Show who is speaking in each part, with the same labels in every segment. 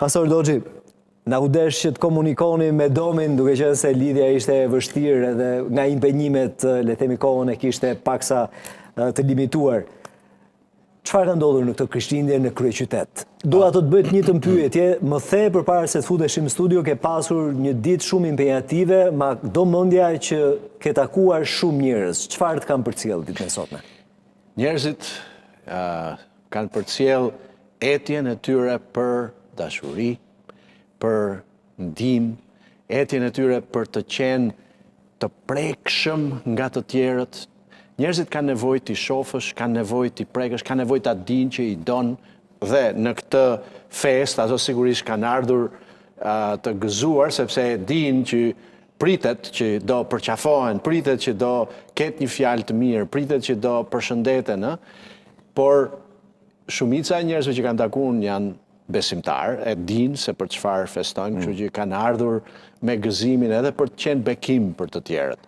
Speaker 1: Pastor Doxhi, na u desh që të komunikoni me Domin, duke qenë se lidhja ishte e vështirë edhe nga impenjimet, le themi kohën e kishte paksa të limituar. Çfarë ka ndodhur në këtë Krishtlindje në kryeqytet? Dua të bëj një pyetje, më the përpara se të futeshim në studio ke pasur një ditë shumë impenjative, ma do mendja që ke takuar shumë njerëz. Çfarë të kanë përcjell ditën e sotme?
Speaker 2: Njerëzit kanë përcjell etjen e tyre për dashuri, për ndihmë, etjen e tyre për të qenë të prekshëm nga të tjerët. Njerëzit kanë nevojë t'i shofësh, kanë nevojë t'i prekësh, kanë nevojë ta dinë që i don, dhe në këtë fest ato sigurisht kanë ardhur të gëzuar sepse dinë që pritet që do përqafohen, pritet që do ketë një fjalë të mirë, pritet që do përshëndeten, por shumica e njerëzve që kanë takuar janë besimtar, e dinë se për çfarë festojnë, kështu që kanë ardhur me gëzimin edhe për të qenë bekim për të tjerët.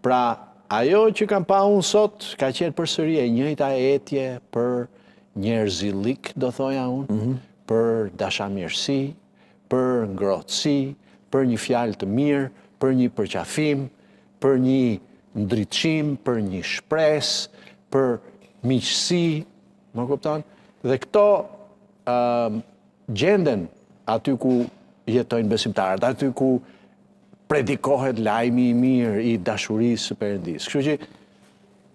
Speaker 2: Pra, ajo që kam pa unë sot ka qenë përsëri e njëjta etje për njerëzillik, do thoja unë, për dashamirësi, për ngrohtësi, për një fjalë të mirë, për një përqafim, për një ndritshim, për një shpresë, për miqësi, më kupton? Dhe këto gjenden aty ku jetojnë besimtarët, aty ku predikohet lajmi i mirë i dashurisë së Perëndisë. Kështu që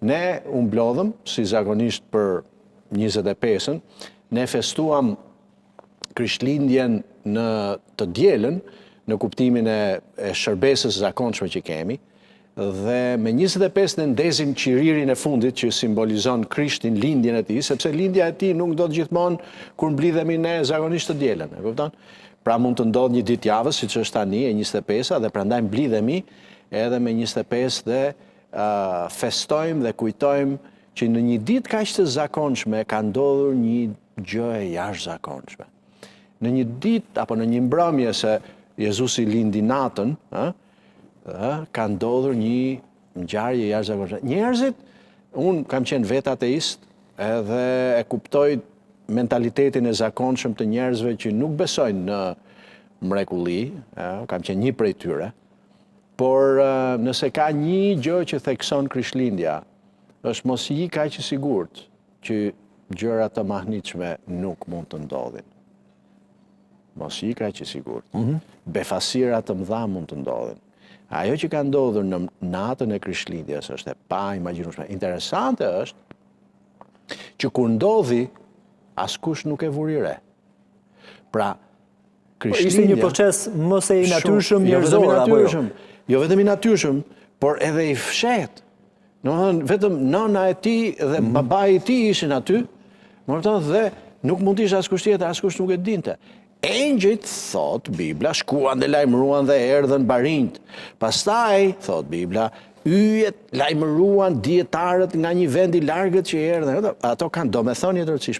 Speaker 2: ne u mblodhëm, si zakonisht për 25-ën, ne festuam Krishtlindjen në të dielën, në kuptimin e shërbesës zakonshme që kemi, dhe me 25 ne ndezim qiririn e fundit që simbolizon Krishtin, lindjen e tij, sepse lindja e tij nuk do të gjithmonë kur mblidhemi ne zakonisht të dielën, e kupton? Pra mund të ndodhë një ditë javës, siç është tani e 25-a, dhe prandaj mblidhemi edhe me 25 dhe festojmë dhe kujtojmë që në një ditë kaq të zakonshme ka ndodhur një gjë e jashtëzakonshme. Në një ditë apo në një mbrëmje se Jezusi lindi natën, ka ndodhur një ngjarje jashtëzakonshme. Njerëzit, unë kam qenë vetë ateist, edhe e kuptoj mentalitetin e zakonshëm të njerëzve që nuk besojnë në mrekulli, kam qenë një prej tyre, por nëse ka një gjë që thekson Krishtlindja, është mos i kaq i sigurt që gjëra të mahnitshme nuk mund të ndodhin. Mos i kaq i sigurt. Befasira të mëdha mund të ndodhin. Ajo që ka ndodhur në natën e Krishtlindjes është e pa imagjinueshme. Interesante është që kur ndodhi, askush nuk e vuri re. Pra, Krishtlindja
Speaker 1: ishte një proces mos e i natyrshëm njerëzor apo jo?
Speaker 2: Jo vetëm i natyrshëm, por edhe i fshet. Domethënë vetëm nëna e tij dhe babai i tij ishin aty, dhe nuk mund të ishte askush tjetër, askush nuk e dinte. Engjëjt, thot Bibla, shkuan dhe lajmëruan dhe erdhën barinjt. Pastaj, thot Bibla, yjet lajmëruan dietarët nga një vend i largët që erdhën. Ato kanë domethënie ndërkohësisht.